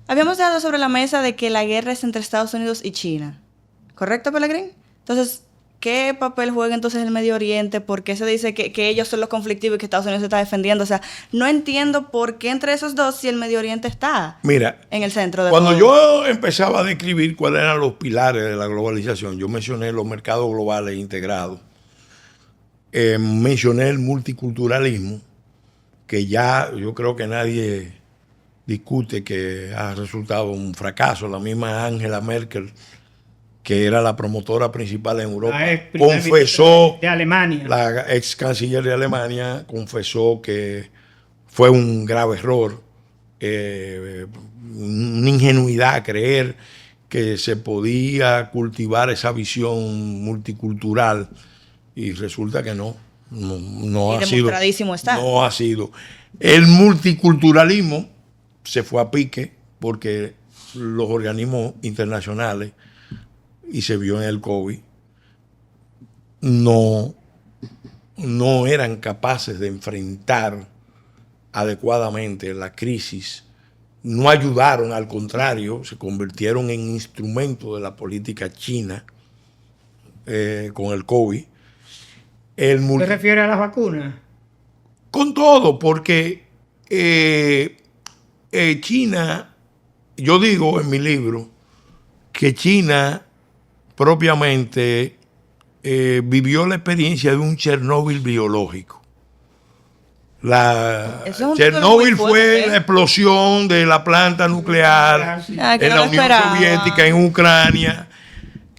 Habíamos dejado sobre la mesa de que la guerra es entre Estados Unidos y China. ¿Correcto, Pellegrín? Entonces, ¿qué papel juega entonces el Medio Oriente? ¿Por qué se dice que ellos son los conflictivos y que Estados Unidos se está defendiendo? O sea, no entiendo por qué entre esos dos si el Medio Oriente está en el centro de cuando todo. yo empezaba a describir cuáles eran los pilares de la globalización, yo mencioné los mercados globales integrados, mencioné el multiculturalismo, que ya yo creo que nadie discute que ha resultado un fracaso. La misma Angela Merkel, que era la promotora principal en Europa, confesó, de Alemania, la ex canciller de Alemania, confesó que fue un grave error, una ingenuidad creer que se podía cultivar esa visión multicultural, y resulta que no ha sido. Está. No ha sido. El multiculturalismo se fue a pique porque los organismos internacionales, y se vio en el COVID, no eran capaces de enfrentar adecuadamente la crisis, no ayudaron, al contrario, se convirtieron en instrumento de la política china con el COVID. ¿Se refiere a las vacunas? Con todo, porque China, yo digo en mi libro que China propiamente vivió la experiencia de un Chernóbil biológico. Chernóbil fue la explosión de la planta nuclear en la Unión Soviética, en Ucrania,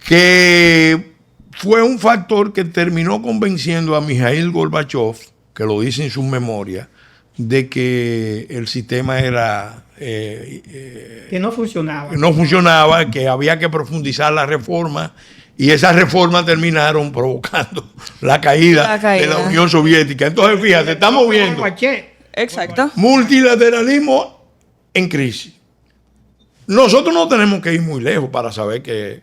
que fue un factor que terminó convenciendo a Mikhail Gorbachev, que lo dice en sus memorias, de que el sistema era que no funcionaba. No funcionaba, que había que profundizar la reforma, y esas reformas terminaron provocando la caída de la Unión Soviética. Entonces, fíjate, estamos viendo multilateralismo en crisis. Nosotros no tenemos que ir muy lejos para saber que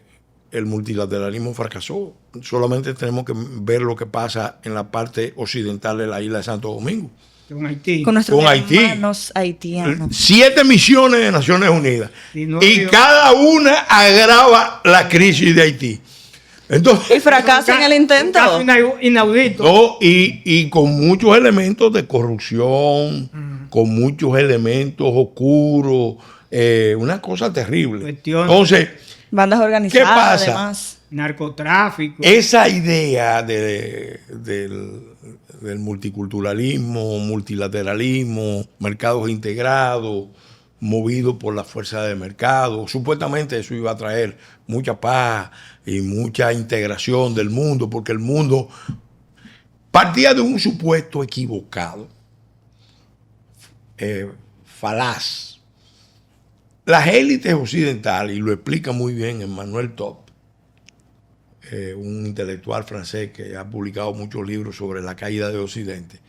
el multilateralismo fracasó. Solamente tenemos que ver lo que pasa en la parte occidental de la isla de Santo Domingo. Con Haití. Con nuestros hermanos haitianos. 7 misiones de Naciones Unidas. Y cada una agrava la crisis de Haití. Entonces, y fracasa en el intento. Inaudito. No, y con muchos elementos de corrupción, con muchos elementos oscuros, una cosa terrible. Entonces, bandas organizadas, ¿qué pasa? Además. Narcotráfico. Esa idea del multiculturalismo, multilateralismo, mercados integrados, movido por la fuerza de mercado, supuestamente eso iba a traer mucha paz y mucha integración del mundo, porque el mundo partía de un supuesto equivocado, falaz. Las élites occidentales, y lo explica muy bien Emmanuel Top, un intelectual francés que ha publicado muchos libros sobre la caída de Occidente,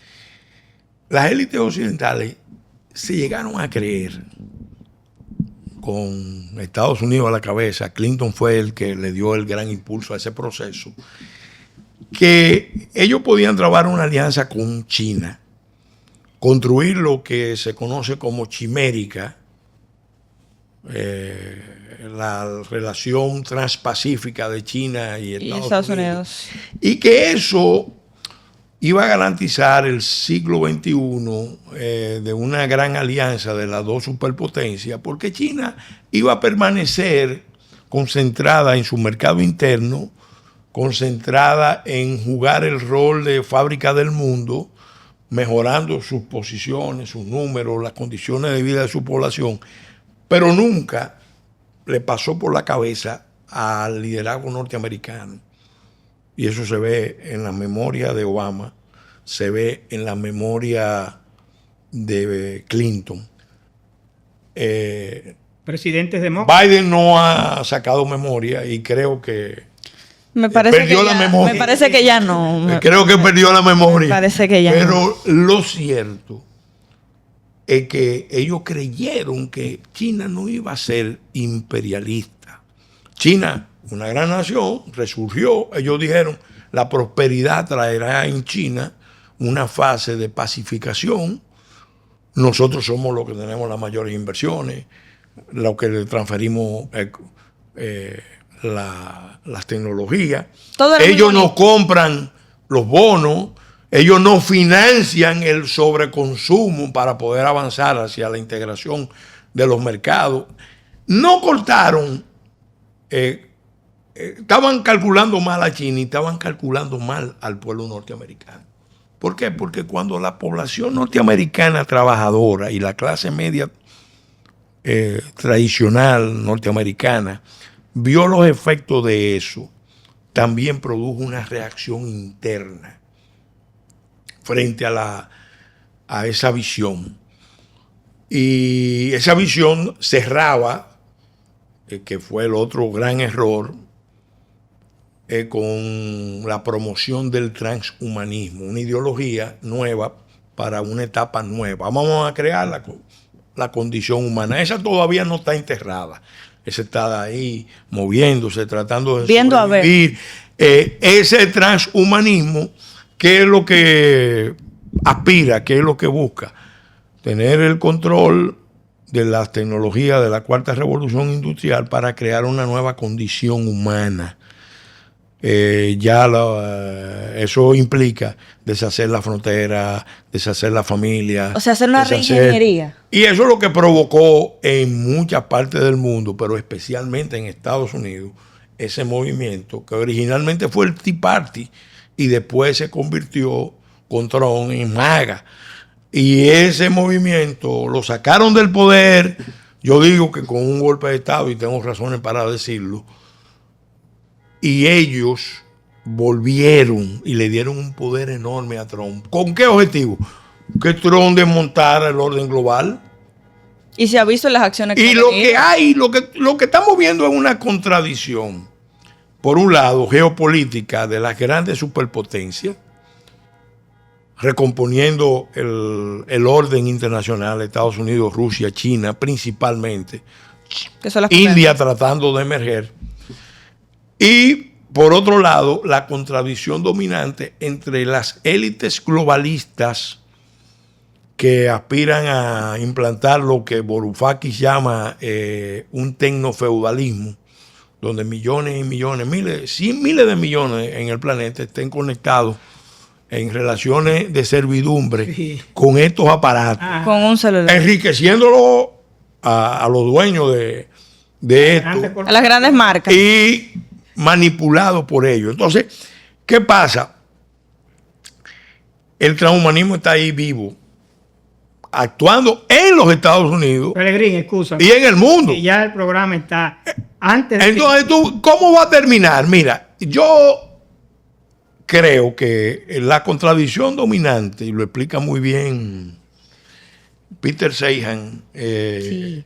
las élites occidentales se llegaron a creer, con Estados Unidos a la cabeza, Clinton fue el que le dio el gran impulso a ese proceso, que ellos podían trabar una alianza con China, construir lo que se conoce como chimérica, la relación transpacífica de China y Estados Unidos, y que eso iba a garantizar el siglo XXI de una gran alianza de las dos superpotencias, porque China iba a permanecer concentrada en su mercado interno, concentrada en jugar el rol de fábrica del mundo, mejorando sus posiciones, sus números, las condiciones de vida de su población, pero nunca le pasó por la cabeza al liderazgo norteamericano. Y eso se ve en la memoria de Obama, se ve en la memoria de Clinton. Presidentes demócratas. Biden no ha sacado memoria y creo que me parece perdió la memoria. Me parece que ya no. Creo que perdió la memoria. Me parece que ya Pero lo cierto es que ellos creyeron que China no iba a ser imperialista. China, una gran nación, resurgió. Ellos dijeron, la prosperidad traerá en China una fase de pacificación. Nosotros somos los que tenemos las mayores inversiones, lo que le transferimos las tecnologías. Ellos no compran los bonos, ellos no financian el sobreconsumo para poder avanzar hacia la integración de los mercados. No cortaron, estaban calculando mal a China y estaban calculando mal al pueblo norteamericano. ¿Por qué? Porque cuando la población norteamericana trabajadora y la clase media tradicional norteamericana vio los efectos de eso, también produjo una reacción interna frente a esa visión. Y esa visión cerraba, que fue el otro gran error, con la promoción del transhumanismo, una ideología nueva para una etapa nueva. Vamos a crear la condición humana. Esa todavía no está enterrada. Esa está ahí moviéndose, tratando de sobrevivir. Ese transhumanismo, ¿qué es lo que aspira? ¿Qué es lo que busca? Tener el control de las tecnologías de la cuarta revolución industrial para crear una nueva condición humana. Eso implica deshacer la frontera, deshacer la familia. O sea, hacer una reingeniería. Y eso es lo que provocó en muchas partes del mundo, pero especialmente en Estados Unidos, ese movimiento que originalmente fue el Tea Party y después se convirtió con Trump en MAGA. Y ese movimiento lo sacaron del poder, yo digo que con un golpe de Estado, y tengo razones para decirlo. Y ellos volvieron y le dieron un poder enorme a Trump. ¿Con qué objetivo? Que Trump desmontara el orden global. Y se ha visto en las acciones que lo que estamos viendo es una contradicción. Por un lado, geopolítica de las grandes superpotencias, recomponiendo el orden internacional, Estados Unidos, Rusia, China, principalmente. India tratando de emerger. Y por otro lado, la contradicción dominante entre las élites globalistas que aspiran a implantar lo que Varoufakis llama un tecnofeudalismo, donde millones y millones, miles de millones en el planeta estén conectados en relaciones de servidumbre con estos aparatos, con un celular, enriqueciéndolo a los dueños de esto, a las grandes marcas, y manipulado por ellos. Entonces, ¿qué pasa? El transhumanismo está ahí vivo, actuando en los Estados Unidos, Pelegrín, excusa, y en el mundo. Y ya el programa está antes de... Entonces, ¿cómo va a terminar? Mira, yo creo que la contradicción dominante, y lo explica muy bien Peter Seihan,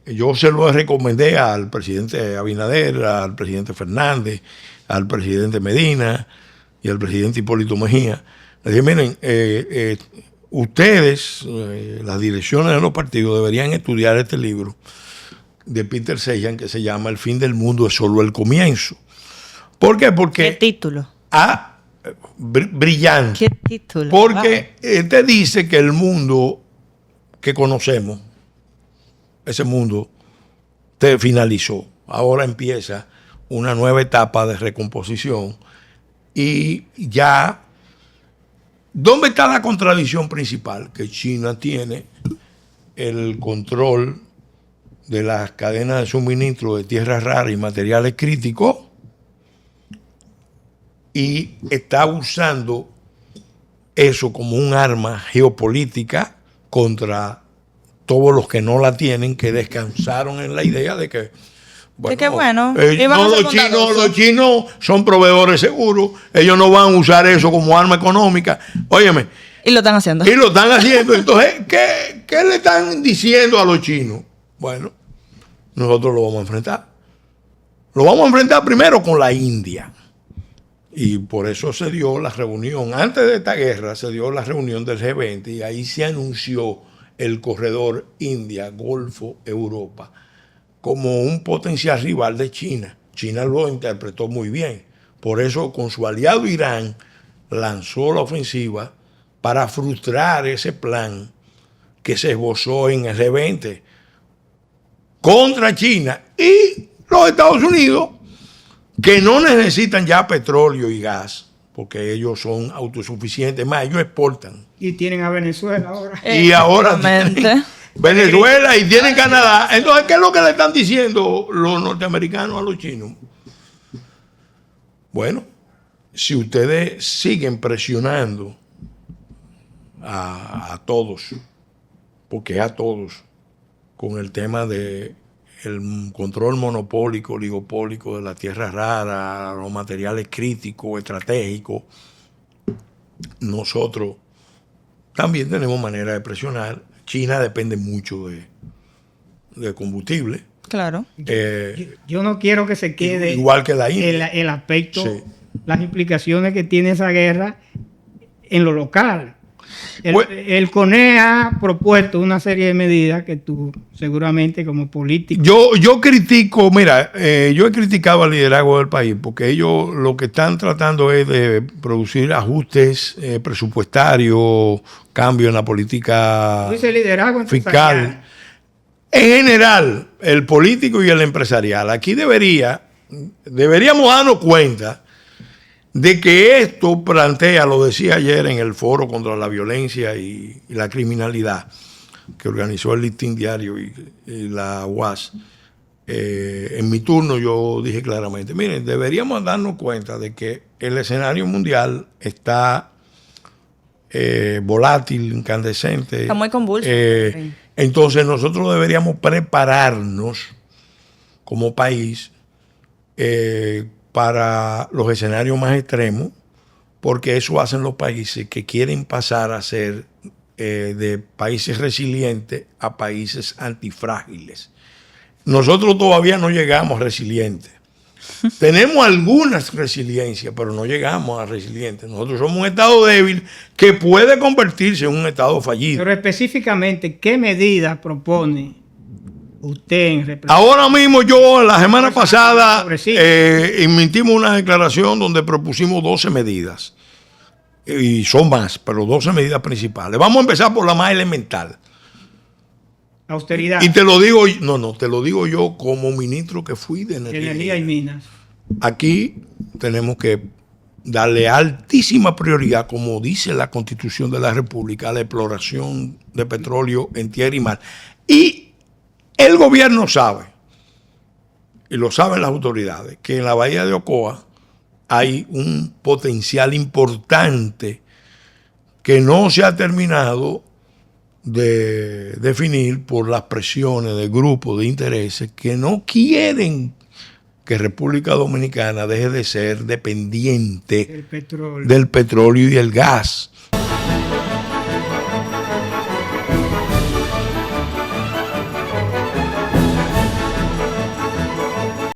yo se lo recomendé al presidente Abinader, al presidente Fernández, al presidente Medina y al presidente Hipólito Mejía. Le dije, miren, ustedes, las direcciones de los partidos, deberían estudiar este libro de Peter Seihan que se llama El fin del mundo es solo el comienzo. ¿Por qué? Porque... ¿Qué título? Brillante. ¿Qué título? Porque te dice que el mundo que conocemos, ese mundo finalizó. Ahora empieza una nueva etapa de recomposición y ya... ¿Dónde está la contradicción principal? Que China tiene el control de las cadenas de suministro de tierras raras y materiales críticos y está usando eso como un arma geopolítica contra todos los que no la tienen, que descansaron en la idea de que los chinos son proveedores seguros, ellos no van a usar eso como arma económica. Óyeme. Y lo están haciendo. Entonces, ¿qué le están diciendo a los chinos? Bueno, nosotros lo vamos a enfrentar. Lo vamos a enfrentar primero con la India. Y por eso se dio la reunión, antes de esta guerra, se dio la reunión del G20 y ahí se anunció el corredor India-Golfo-Europa como un potencial rival de China. China lo interpretó muy bien. Por eso, con su aliado Irán, lanzó la ofensiva para frustrar ese plan que se esbozó en el G20. contra China y los Estados Unidos, que no necesitan ya petróleo y gas, porque ellos son autosuficientes, más ellos exportan. Y tienen a Venezuela ahora. Y ahora tienen Venezuela y tienen Canadá. Entonces, ¿qué es lo que le están diciendo los norteamericanos a los chinos? Bueno, si ustedes siguen presionando a todos, porque a todos, con el tema de el control monopólico, oligopólico de la tierra rara, los materiales críticos, estratégicos, nosotros también tenemos manera de presionar. China depende mucho de combustible. Claro. Yo no quiero que se quede igual que la India. El aspecto, Sí. las implicaciones que tiene esa guerra en lo local. El CONE ha propuesto una serie de medidas que tú seguramente como político... Yo critico, mira, yo he criticado al liderazgo del país porque ellos lo que están tratando es de producir ajustes presupuestarios, cambios en la política liderazgo fiscal. En general, el político y el empresarial. Aquí deberíamos darnos cuenta de que esto plantea, lo decía ayer en el foro contra la violencia y la criminalidad que organizó el Listín Diario y la UAS. En mi turno yo dije claramente, miren, deberíamos darnos cuenta de que el escenario mundial está volátil, incandescente. Está muy convulso. Entonces nosotros deberíamos prepararnos como país para los escenarios más extremos, porque eso hacen los países que quieren pasar a ser de países resilientes a países antifrágiles. Nosotros todavía no llegamos a resilientes. Tenemos algunas resiliencias, pero no llegamos a resilientes. Nosotros somos un estado débil que puede convertirse en un estado fallido. Pero específicamente, ¿qué medidas propone usted? Ahora mismo la semana pasada emitimos una declaración donde propusimos 12 medidas. Y son más, pero 12 medidas principales. Vamos a empezar por la más elemental. Austeridad. Y te lo digo, te lo digo yo como ministro que fui de Energía y Minas. Aquí tenemos que darle altísima prioridad, como dice la Constitución de la República, a la exploración de petróleo en tierra y mar. Y el gobierno sabe, y lo saben las autoridades, que en la bahía de Ocoa hay un potencial importante que no se ha terminado de definir por las presiones de grupos de intereses que no quieren que República Dominicana deje de ser dependiente del petróleo y del gas.